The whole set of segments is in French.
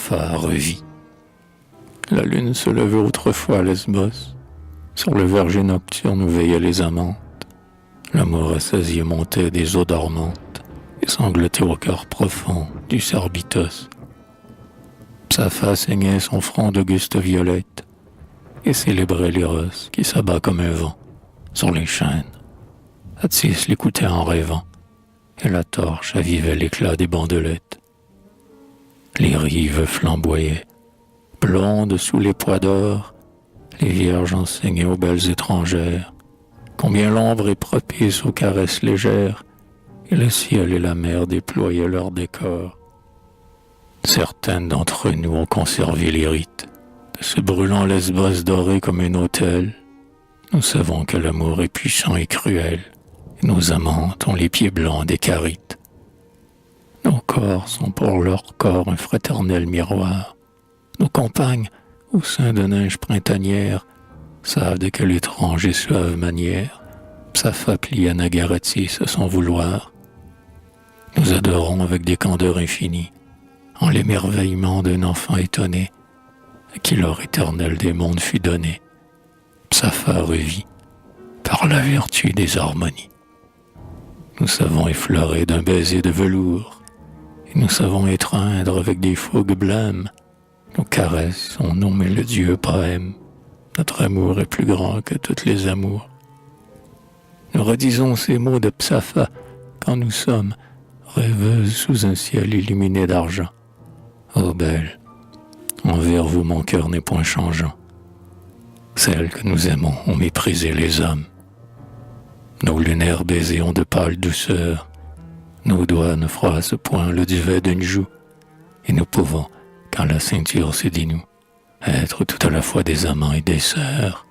Psappha revit. La lune se levait autrefois à Lesbos. Sur le verger nocturne où veillaient les amantes. L'amour assasié montait des eaux dormantes et sanglotait au cœur profond du Cerbitos. Psappha saignait son front d'auguste violette et célébrait l'Éros qui s'abat comme un vent sur les chaînes. Attis l'écoutait en rêvant et la torche avivait l'éclat des bandelettes. Les rives flamboyaient, blondes sous les pois d'or, les vierges enseignaient aux belles étrangères combien l'ombre est propice aux caresses légères et le ciel et la mer déployaient leurs décors. Certaines d'entre nous ont conservé les rites de ce brûlant Lesbos doré comme un autel. Nous savons que l'amour est puissant et cruel, et nos amantes ont les pieds blancs des Carites. Nos corps sont pour leur corps un fraternel miroir. Nos compagnes, au sein de neige printanière, savent de quelle étrange et suave manière Psappha plie Anagaratis à son vouloir. Nous adorons avec des candeurs infinies, en l'émerveillement d'un enfant étonné, à qui l'or éternel des mondes fut donné. Psappha revit par la vertu des harmonies. Nous savons effleurer d'un baiser de velours, et nous savons étreindre avec des fougues blêmes. Nos caresses sont nos mélodieux poèmes. Notre amour est plus grand que toutes les amours. Nous redisons ces mots de Psappha quand nous sommes rêveuses sous un ciel illuminé d'argent. Ô belle, envers vous mon cœur n'est point changeant. Celles que nous aimons ont méprisé les hommes. Nos lunaires baisers ont de pâles douceurs. Nos doigts ne froissent point le duvet d'une joue. Et nous pouvons, quand la ceinture se dénoue, être tout à la fois des amants et des sœurs.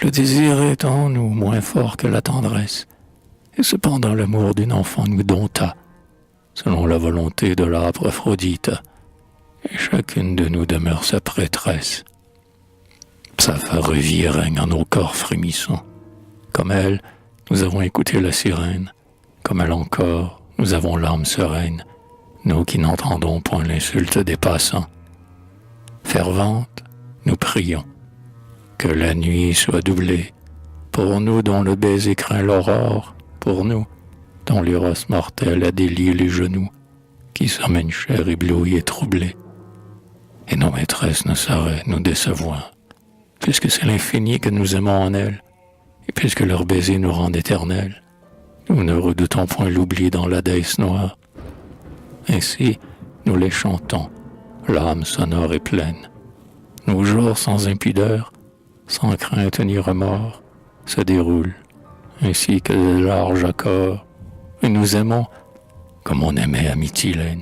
Le désir est en nous moins fort que la tendresse, et cependant l'amour d'une enfant nous dompta, selon la volonté de l'âpre Aphrodite, et chacune de nous demeure sa prêtresse. Psappha revit et règne en nos corps frémissants. Comme elle, nous avons écouté la sirène, comme elle encore, nous avons l'âme sereine, nous qui n'entendons point l'insulte des passants. Fervente, nous prions, que la nuit soit doublée, pour nous dont le baiser craint l'aurore, pour nous dont l'éros mortel a délié les genoux, qui sommes une chair éblouie et troublée. Et nos maîtresses ne sauraient nous décevoir, puisque c'est l'infini que nous aimons en elles, et puisque leur baiser nous rend éternels, nous ne redoutons point l'oubli dans l'Hadès noir. Ainsi, nous les chantons, l'âme sonore et pleine. Nos jours sans impudeur, sans crainte ni remords, se déroulent, ainsi que de larges accords, et nous aimons comme on aimait à Mytilène.